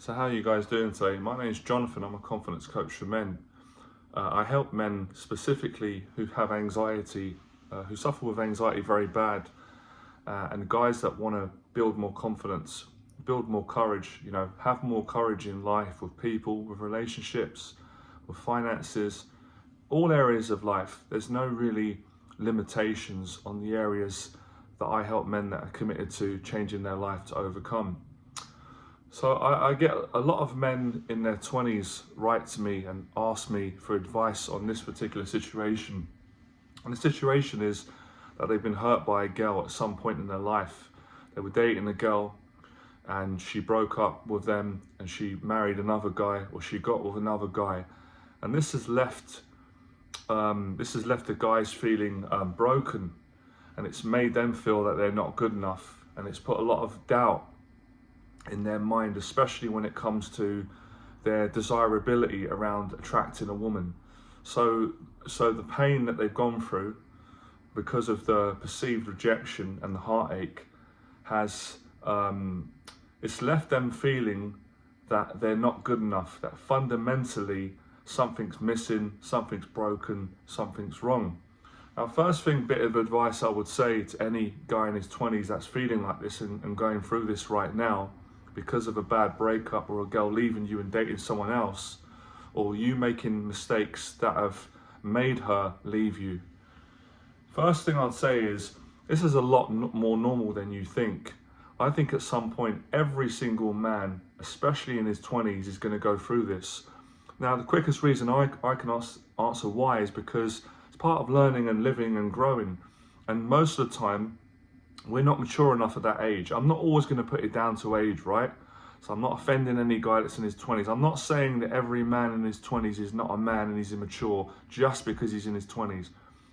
So how are you guys doing today? My name is Jonathan. I'm a confidence coach for men. I help men specifically who have anxiety, who suffer with anxiety very bad, and guys that want to build more confidence, build more courage, have more courage in life with people, with relationships, with finances, all areas of life. There's no really limitations on the areas that I help men that are committed to changing their life to overcome. So I get a lot of men in their 20s write to me and ask me for advice on this particular situation. And the situation is that they've been hurt by a girl at some point in their life. They were dating a girl and she broke up with them and she married another guy, or she got with another guy. And this has left the guys feeling broken, and it's made them feel that they're not good enough, and it's put a lot of doubt in their mind, especially when it comes to their desirability around attracting a woman. So the pain that they've gone through because of the perceived rejection and the heartache has it's left them feeling that they're not good enough, that fundamentally something's missing, something's broken, something's wrong. Now, first bit of advice I would say to any guy in his 20s that's feeling like this and going through this right now because of a bad breakup, or a girl leaving you and dating someone else, or you making mistakes that have made her leave you. First thing I'd say is, this is a lot more normal than you think. I think at some point, every single man, especially in his 20s, is going to go through this. Now, the quickest reason I can answer why is because it's part of learning and living and growing. And most of the time, we're not mature enough at that age. I'm not always going to put it down to age, right? So I'm not offending any guy that's in his 20s. I'm not saying that every man in his 20s is not a man and he's immature just because he's in his 20s.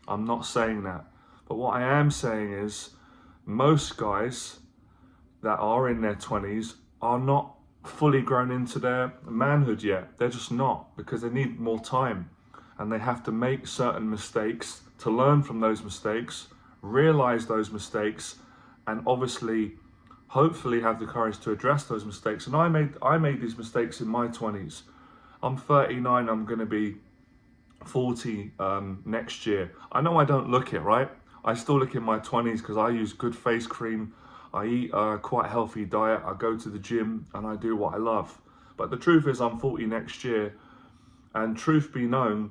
I'm not saying that. But what I am saying is, most guys that are in their 20s are not fully grown into their manhood yet. They're just not, because they need more time, and they have to make certain mistakes to learn from those mistakes, realize those mistakes, and obviously hopefully have the courage to address those mistakes. And I made these mistakes in my 20s. I'm 39, I'm going to be 40 next year. I know I don't look it, right? I still look in my 20s because I use good face cream, I eat a quite healthy diet, I go to the gym, and I do what I love. But the truth is, I'm 40 next year, and truth be known,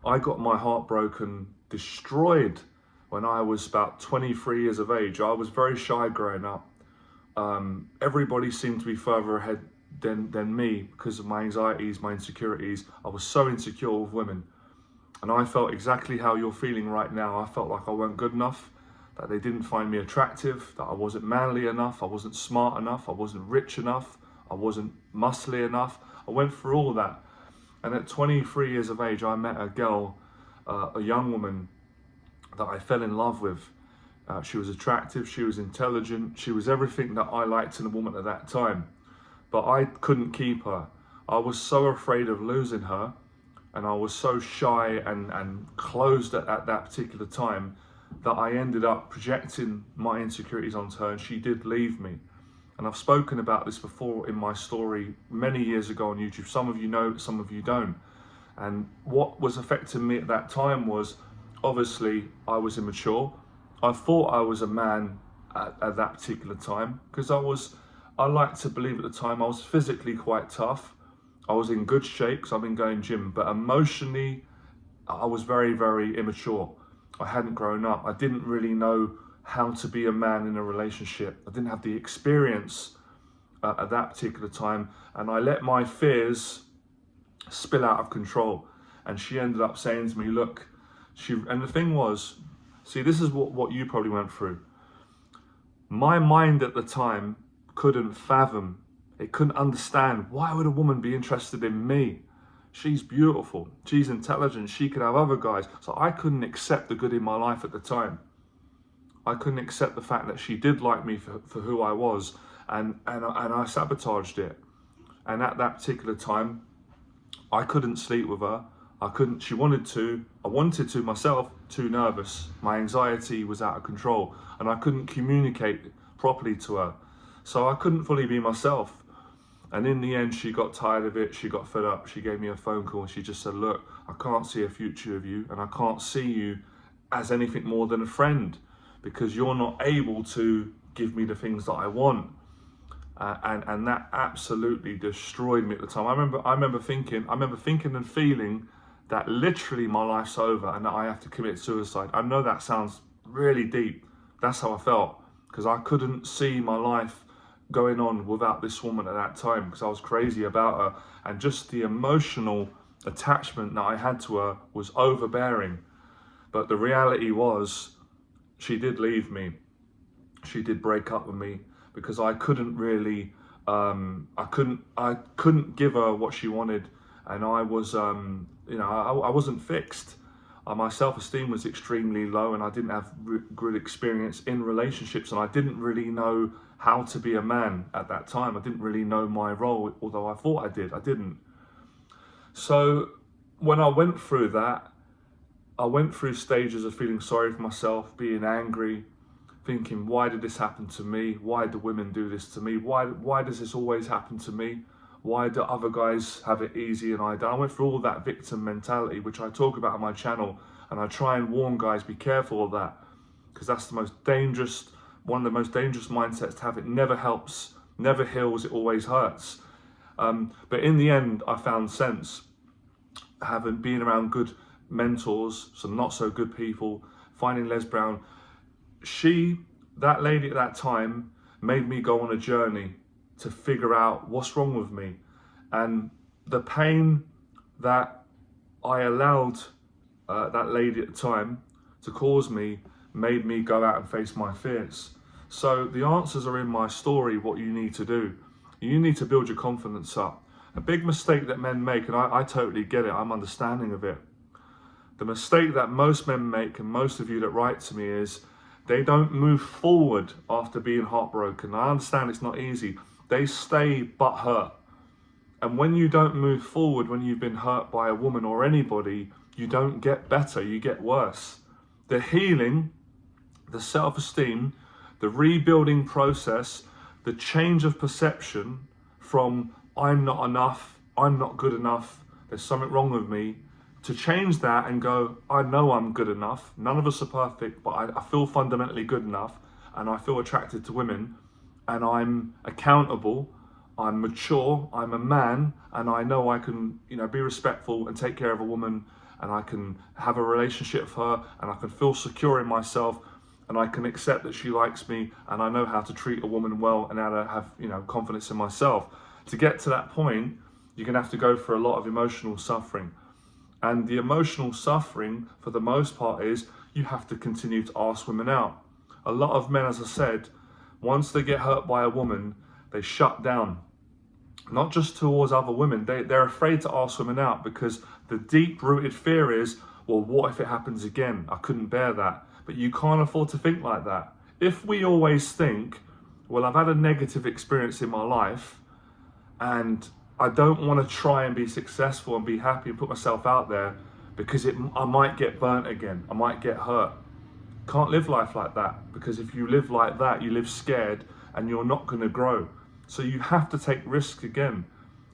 I got my heart broken, destroyed when I was about 23 years of age. I was very shy growing up. Everybody seemed to be further ahead than me because of my anxieties, my insecurities. I was so insecure with women. And I felt exactly how you're feeling right now. I felt like I weren't good enough, that they didn't find me attractive, that I wasn't manly enough, I wasn't smart enough, I wasn't rich enough, I wasn't muscly enough. I went through all that. And at 23 years of age, I met a girl, a young woman that I fell in love with. She was attractive, she was intelligent, she was everything that I liked in a woman at that time. But I couldn't keep her. I was so afraid of losing her, and I was so shy and closed at that particular time that I ended up projecting my insecurities onto her, and she did leave me. And I've spoken about this before in my story many years ago on YouTube. Some of you know, some of you don't. And what was affecting me at that time was, obviously, I was immature. I thought I was a man at that particular time, because I like to believe at the time I was physically quite tough. I was in good shape because I've been going gym, but emotionally, I was very, very immature. I hadn't grown up. I didn't really know how to be a man in a relationship. I didn't have the experience at that particular time, and I let my fears spill out of control. And she ended up saying to me, look, and the thing was, see, this is what you probably went through. My mind at the time couldn't fathom, it couldn't understand, why would a woman be interested in me? She's beautiful, she's intelligent, she could have other guys. So I couldn't accept the good in my life at the time. I couldn't accept the fact that she did like me for who I was, and I sabotaged it. And at that particular time, I couldn't sleep with her. She wanted to, I wanted to myself, too nervous. My anxiety was out of control, and I couldn't communicate properly to her. So I couldn't fully be myself. And in the end, she got tired of it. She got fed up. She gave me a phone call and she just said, look, I can't see a future with you, and I can't see you as anything more than a friend, because you're not able to give me the things that I want. And that absolutely destroyed me at the time. I remember thinking and feeling that literally my life's over and that I have to commit suicide. I know that sounds really deep. That's how I felt, because I couldn't see my life going on without this woman at that time, because I was crazy about her, and just the emotional attachment that I had to her was overbearing. But the reality was, she did leave me. She did break up with me, because I couldn't really, I couldn't give her what she wanted, and I was, I wasn't fixed. My self-esteem was extremely low, and I didn't have good experience in relationships, and I didn't really know how to be a man at that time. I didn't really know my role, although I thought I did. I didn't. So when I went through that, I went through stages of feeling sorry for myself, being angry, thinking, why did this happen to me? Why do women do this to me? Why does this always happen to me? Why do other guys have it easy and I don't? I went through all that victim mentality, which I talk about on my channel, and I try and warn guys, be careful of that, because that's the most dangerous, one of the most dangerous mindsets to have. It never helps, never heals, it always hurts. But in the end, I found sense, having been around good mentors, some not so good people, finding Les Brown. That lady at that time, made me go on a journey to figure out what's wrong with me. And the pain that I allowed that lady at the time to cause me made me go out and face my fears. So the answers are in my story, what you need to do. You need to build your confidence up. A big mistake that men make, and I totally get it, I'm understanding of it. The mistake that most men make, and most of you that write to me, is they don't move forward after being heartbroken. I understand it's not easy. They stay but hurt. And when you don't move forward, when you've been hurt by a woman or anybody, you don't get better, you get worse. The healing, the self-esteem, the rebuilding process, the change of perception from I'm not enough, I'm not good enough, there's something wrong with me, to change that and go, I know I'm good enough. None of us are perfect, but I feel fundamentally good enough, and I feel attracted to women, and I'm accountable, I'm mature, I'm a man, and I know I can, be respectful and take care of a woman, and I can have a relationship with her, and I can feel secure in myself, and I can accept that she likes me, and I know how to treat a woman well, and how to have, confidence in myself. To get to that point, you're gonna have to go through a lot of emotional suffering. And the emotional suffering, for the most part, is you have to continue to ask women out. A lot of men, as I said, once they get hurt by a woman, they shut down. Not just towards other women, they're afraid to ask women out, because the deep-rooted fear is, well, what if it happens again? I couldn't bear that. But you can't afford to think like that. If we always think, well, I've had a negative experience in my life, and I don't want to try and be successful and be happy and put myself out there, because I might get burnt again, I might get hurt. Can't live life like that, because if you live like that, you live scared and you're not going to grow. So you have to take risks again.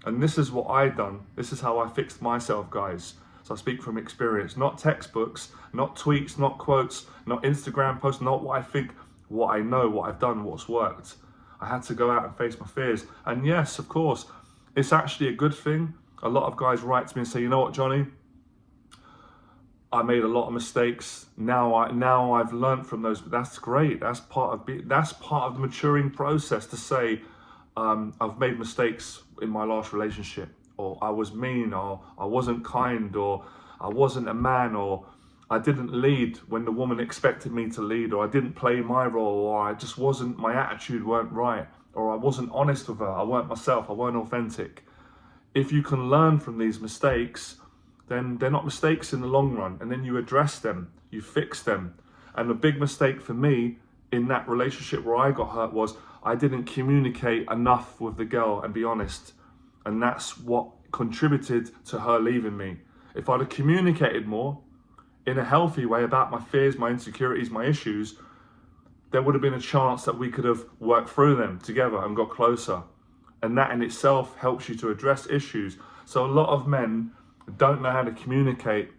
And this is what I've done. This is how I fixed myself, guys. So I speak from experience, not textbooks, not tweets, not quotes, not Instagram posts, not what I think, what I know, what I've done, what's worked. I had to go out and face my fears. And yes, of course, it's actually a good thing. A lot of guys write to me and say, you know what, Johnny? I made a lot of mistakes. Now I've learned from those. But that's great. That's part of the maturing process, to say, I've made mistakes in my last relationship, or I was mean, or I wasn't kind, or I wasn't a man, or I didn't lead when the woman expected me to lead, or I didn't play my role, or I just wasn't, my attitude weren't right, or I wasn't honest with her, I weren't myself, I weren't authentic. If you can learn from these mistakes, then they're not mistakes in the long run, and then you address them, you fix them. And the big mistake for me in that relationship where I got hurt was I didn't communicate enough with the girl and be honest. And that's what contributed to her leaving me. If I'd have communicated more in a healthy way about my fears, my insecurities, my issues, there would have been a chance that we could have worked through them together and got closer. And that in itself helps you to address issues. So a lot of men don't know how to communicate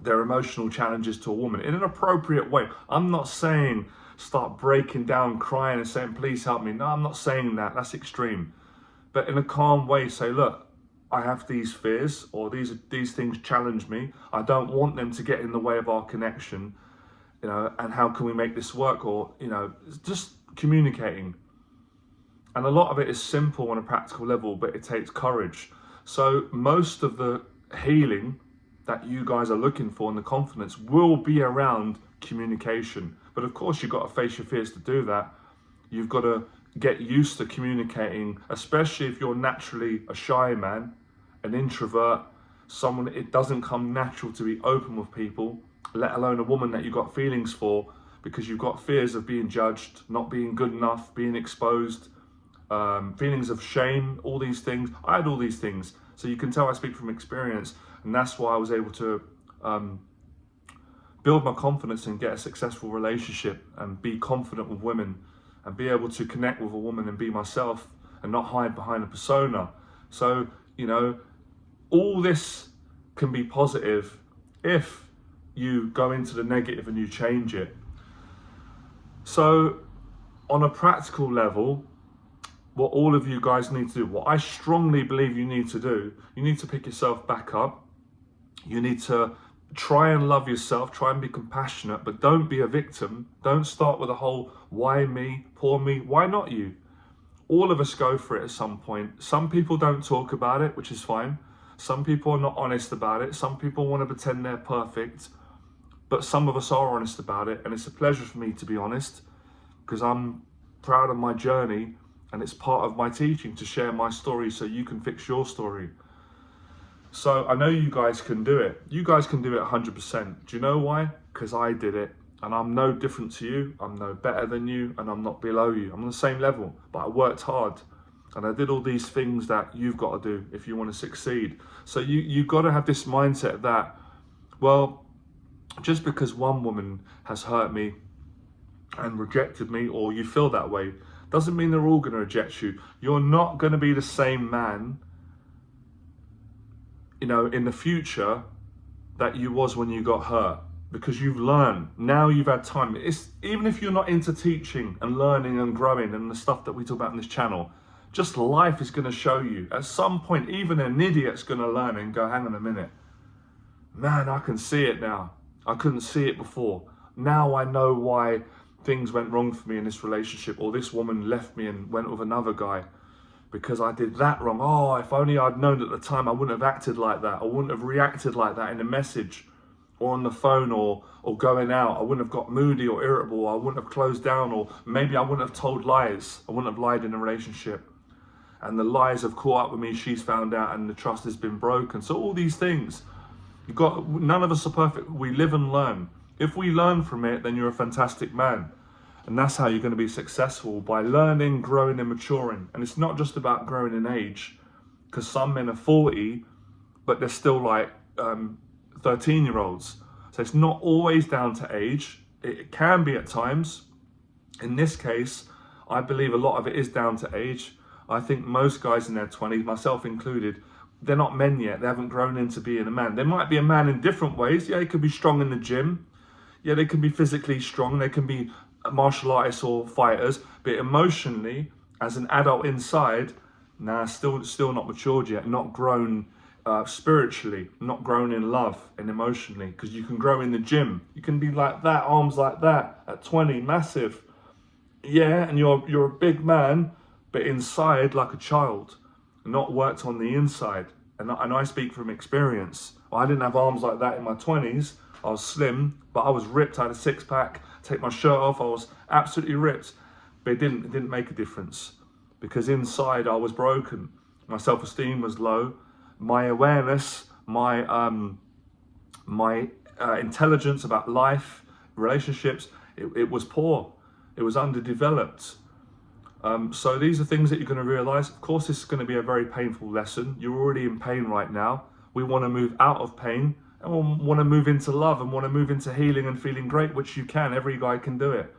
their emotional challenges to a woman in an appropriate way. I'm not saying start breaking down, crying and saying, please help me. No, I'm not saying that. That's extreme. But in a calm way, say, look, I have these fears, or these things challenge me. I don't want them to get in the way of our connection, and how can we make this work? Or, just communicating. And a lot of it is simple on a practical level, but it takes courage. So most of the healing that you guys are looking for and the confidence will be around communication. But of course, you've got to face your fears to do that. You've got to get used to communicating, especially if you're naturally a shy man, an introvert, someone it doesn't come natural to be open with people, let alone a woman that you've got feelings for, because you've got fears of being judged, not being good enough, being exposed, feelings of shame, all these things. I had all these things. So you can tell I speak from experience, and that's why I was able to build my confidence and get a successful relationship and be confident with women and be able to connect with a woman and be myself and not hide behind a persona. So, all this can be positive if you go into the negative and you change it. So on a practical level, what all of you guys need to do, what I strongly believe you need to do, you need to pick yourself back up. You need to try and love yourself, try and be compassionate, but don't be a victim. Don't start with a whole, why me, poor me, why not you? All of us go for it at some point. Some people don't talk about it, which is fine. Some people are not honest about it. Some people want to pretend they're perfect, but some of us are honest about it. And it's a pleasure for me to be honest, because I'm proud of my journey. And it's part of my teaching to share my story so you can fix your story. So I know you guys can do it. You guys can do it 100%. Do you know why? Because I did it. And I'm no different to you. I'm no better than you. And I'm not below you. I'm on the same level. But I worked hard. And I did all these things that you've got to do if you want to succeed. So you've got to have this mindset that, well, just because one woman has hurt me and rejected me, or you feel that way, doesn't mean they're all going to reject you. You're not going to be the same man, in the future that you was when you got hurt, because you've learned. Now you've had time. Even if you're not into teaching and learning and growing and the stuff that we talk about in this channel, just life is going to show you. At some point, even an idiot's going to learn and go, hang on a minute. Man, I can see it now. I couldn't see it before. Now I know why things went wrong for me in this relationship, or this woman left me and went with another guy because I did that wrong. Oh, if only I'd known at the time, I wouldn't have acted like that. I wouldn't have reacted like that in a message or on the phone or going out. I wouldn't have got moody or irritable. I wouldn't have closed down, or maybe I wouldn't have told lies. I wouldn't have lied in a relationship. And the lies have caught up with me. She's found out and the trust has been broken. So all these things, none of us are perfect. We live and learn. If we learn from it, then you're a fantastic man. And that's how you're going to be successful, by learning, growing and maturing. And it's not just about growing in age, because some men are 40, but they're still like 13-year-olds. So it's not always down to age. It can be at times. In this case, I believe a lot of it is down to age. I think most guys in their 20s, myself included, they're not men yet. They haven't grown into being a man. They might be a man in different ways. Yeah, they could be strong in the gym. Yeah, they can be physically strong. They can be martial artists or fighters. But emotionally, as an adult inside, still not matured yet. Not grown spiritually. Not grown in love and emotionally. Because you can grow in the gym. You can be like that, arms like that at 20, massive. Yeah, and you're a big man, but inside like a child, not worked on the inside. And I speak from experience. I didn't have arms like that in my 20s. I was slim, but I was ripped. I had a six-pack. Take my shirt off, I was absolutely ripped. But it didn't make a difference, because inside I was broken. My self-esteem was low. My awareness, my intelligence about life, relationships, it was poor. It was underdeveloped. So these are things that you're going to realize. Of course, this is going to be a very painful lesson. You're already in pain right now. We want to move out of pain, and we want to move into love, and want to move into healing and feeling great, which you can. Every guy can do it.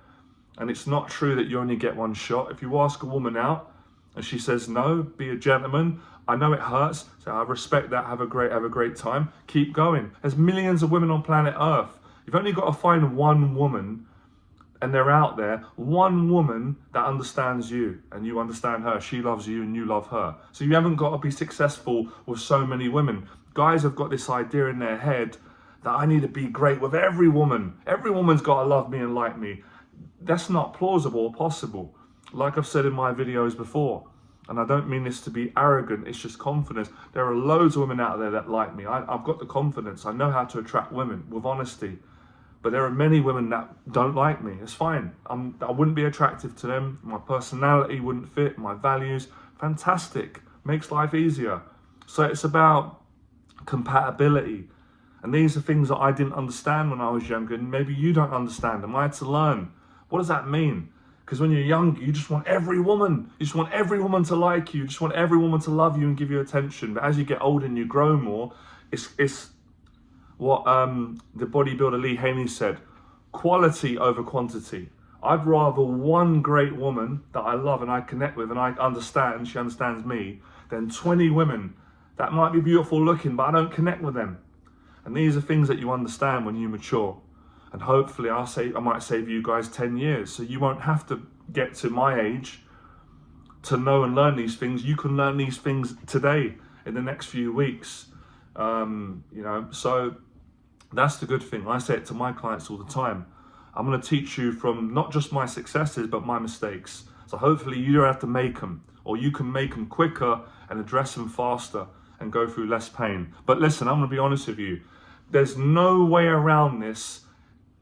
And it's not true that you only get one shot. If you ask a woman out, And she says, no, be a gentleman. I know it hurts, so I respect that. Have a great time. Keep going. There's millions of women on planet Earth. You've only got to find one woman, and they're out there, one woman that understands you and you understand her. She loves you and you love her. So you haven't got to be successful with so many women. Guys have got this idea in their head that I need to be great with every woman. Every woman's got to love me and like me. That's not plausible or possible. Like I've said in my videos before, and I don't mean this to be arrogant, it's just confidence. There are loads of women out there that like me. I've got the confidence. I know how to attract women with honesty. But there are many women that don't like me. It's fine. I wouldn't be attractive to them. My personality wouldn't fit, my values. Fantastic. Makes life easier. So it's about compatibility. And these are things that I didn't understand when I was younger, and maybe you don't understand them. I had to learn. What does that mean? Because when you're young, you just want every woman. You just want every woman to like you. You just want every woman to love you and give you attention. But as you get older and you grow more, it's what the bodybuilder Lee Haney said, quality over quantity. I'd rather one great woman that I love and I connect with and I understand, and she understands me, than 20 women that might be beautiful looking, but I don't connect with them. And these are things that you understand when you mature. And hopefully I might save you guys 10 years. So you won't have to get to my age to know and learn these things. You can learn these things today in the next few weeks. So that's the good thing. I say it to my clients all the time. I'm going to teach you from not just my successes, but my mistakes. So hopefully you don't have to make them, or you can make them quicker and address them faster and go through less pain. But listen, I'm going to be honest with you. There's no way around this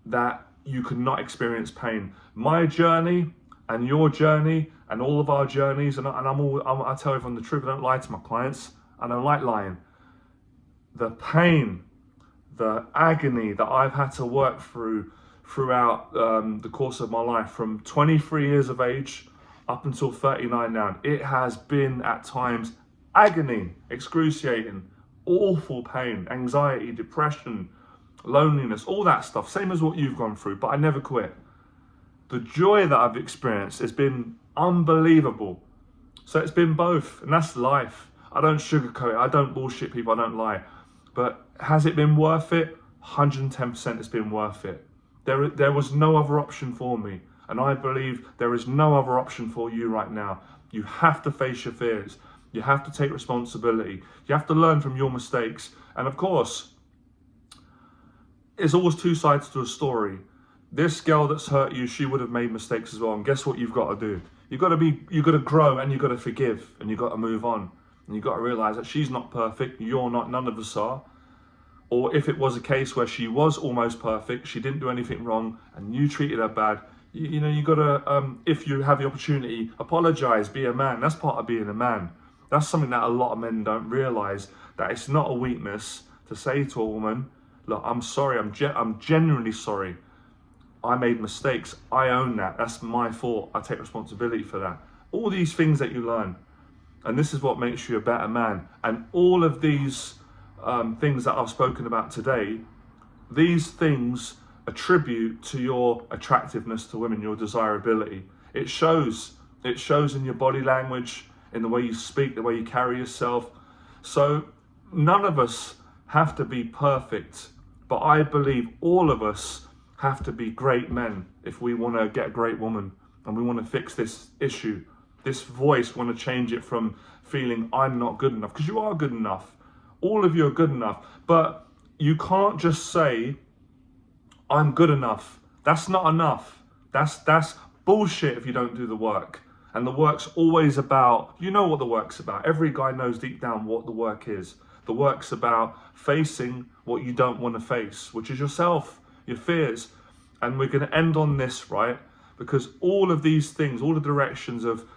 that you could not experience pain. My journey and your journey and all of our journeys, and I tell everyone the truth. I don't lie to my clients. I don't like lying. The pain, the agony that I've had to work throughout the course of my life, from 23 years of age up until 39 now, it has been at times agony, excruciating, awful pain, anxiety, depression, loneliness, all that stuff, same as what you've gone through, but I never quit. The joy that I've experienced has been unbelievable. So it's been both, and that's life. I don't sugarcoat it, I don't bullshit people, I don't lie. But has it been worth it? 110% it's been worth it. There was no other option for me. And I believe there is no other option for you right now. You have to face your fears. You have to take responsibility. You have to learn from your mistakes. And of course, there's always two sides to a story. This girl that's hurt you, she would have made mistakes as well. And guess what you've got to do? You've got to grow, and you've got to forgive, and you've got to move on. And you've got to realize that she's not perfect. You're not. None of us are. Or if it was a case where she was almost perfect, she didn't do anything wrong, and you treated her bad, you got to, if you have the opportunity, apologize, be a man. That's part of being a man. That's something that a lot of men don't realize, that it's not a weakness to say to a woman, look, I'm sorry, I'm genuinely sorry. I made mistakes. I own that. That's my fault. I take responsibility for that. All these things that you learn. And this is what makes you a better man. And all of these things that I've spoken about today, these things attribute to your attractiveness to women, your desirability. It shows in your body language, in the way you speak, the way you carry yourself. So none of us have to be perfect, but I believe all of us have to be great men if we want to get a great woman and we want to fix this issue. This voice, want to change it from feeling I'm not good enough, because you are good enough. All of you are good enough, but you can't just say I'm good enough. That's not enough. That's bullshit if you don't do the work. And the work's always about, you know what the work's about. Every guy knows deep down what the work is. The work's about facing what you don't want to face, which is yourself, your fears. And we're going to end on this, right? Because all of these things, all the directions of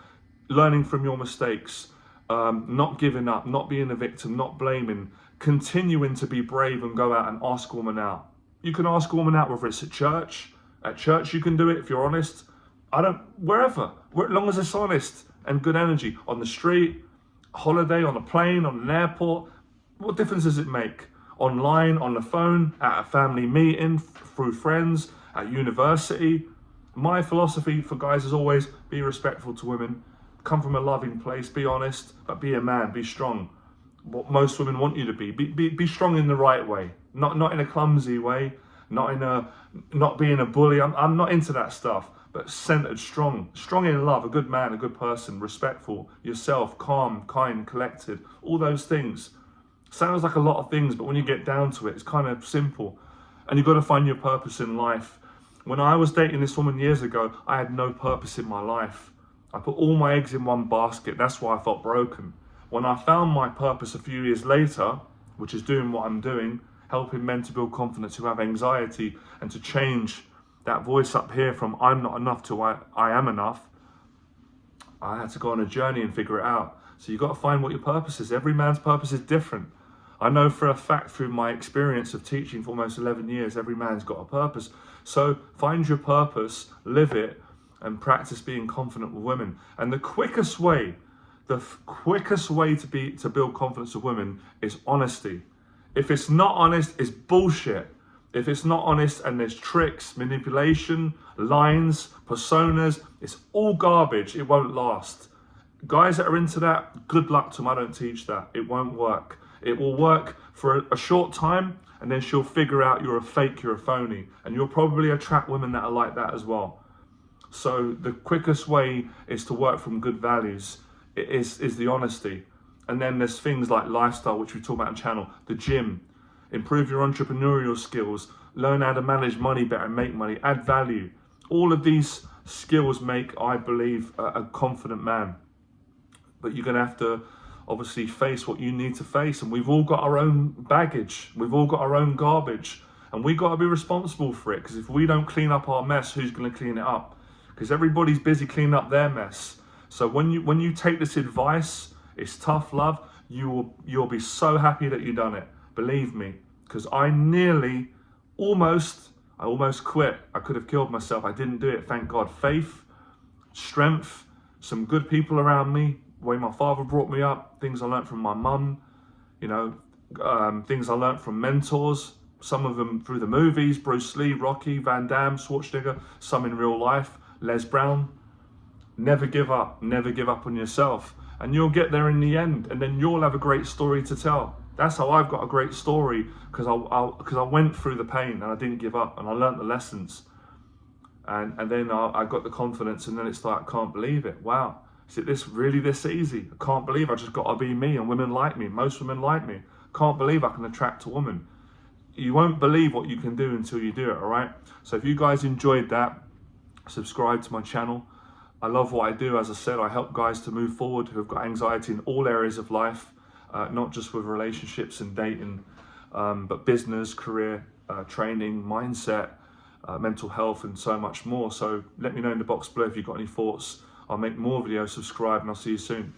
learning from your mistakes, not giving up, not being a victim, not blaming, continuing to be brave and go out and ask a woman out. You can ask a woman out, whether it's at church. At church you can do it if you're honest. Wherever, as long as it's honest and good energy. On the street, holiday, on a plane, on an airport. What difference does it make? Online, on the phone, at a family meeting, through friends, at university. My philosophy for guys is always be respectful to women. come from a loving place, be honest, but be a man, be strong. What most women want you to be strong in the right way, not in a clumsy way, not being a bully. I'm not into that stuff, but centered, strong in love, a good man, a good person, respectful, yourself, calm, kind, collected, all those things. Sounds like a lot of things, but when you get down to it, it's kind of simple. And you've got to find your purpose in life. When I was dating this woman years ago, I had no purpose in my life. I put all my eggs in one basket. That's why I felt broken. When I found my purpose a few years later, which is doing what I'm doing, helping men to build confidence who have anxiety and to change that voice up here from I'm not enough to I am enough, I had to go on a journey and figure it out. So you've got to find what your purpose is. Every man's purpose is different. I know for a fact through my experience of teaching for almost 11 years, every man's got a purpose. So find your purpose, live it, and practice being confident with women. And the quickest way to build confidence with women is honesty. If it's not honest, it's bullshit. If it's not honest and there's tricks, manipulation, lines, personas, it's all garbage. It won't last. Guys that are into that, good luck to them. I don't teach that. It won't work. It will work for a short time, and then she'll figure out you're a fake, you're a phony, and you'll probably attract women that are like that as well. So the quickest way is to work from good values. It is the honesty. And then there's things like lifestyle, which we talk about on channel, the gym, improve your entrepreneurial skills, learn how to manage money better and make money, add value. All of these skills make, I believe, a confident man. But you're going to have to obviously face what you need to face, and we've all got our own baggage, we've all got our own garbage, and we got to be responsible for it, because if we don't clean up our mess, who's going to clean it up? Because everybody's busy cleaning up their mess. So when you take this advice, it's tough love, you'll be so happy that you've done it, believe me, because I almost quit. I could have killed myself. I didn't do it, thank God. Faith, strength, some good people around me, the way my father brought me up, things I learned from my mum, things I learned from mentors, some of them through the movies, Bruce Lee, Rocky, Van Damme, Schwarzenegger, some in real life, Les Brown. Never give up on yourself, and you'll get there in the end, and then you'll have a great story to tell. That's how I've got a great story, because I went through the pain and I didn't give up, and I learned the lessons, and then I got the confidence, and then it's like, I can't believe it. Wow. Is it really this easy? I can't believe I just got to be me, and women like me. Most women like me. Can't believe I can attract a woman. You won't believe what you can do until you do it, all right? So if you guys enjoyed that, subscribe to my channel. I love what I do. As I said, I help guys to move forward who have got anxiety in all areas of life, not just with relationships and dating, but business, career, training, mindset, mental health, and so much more. So let me know in the box below if you've got any thoughts. I'll make more videos, subscribe, and I'll see you soon.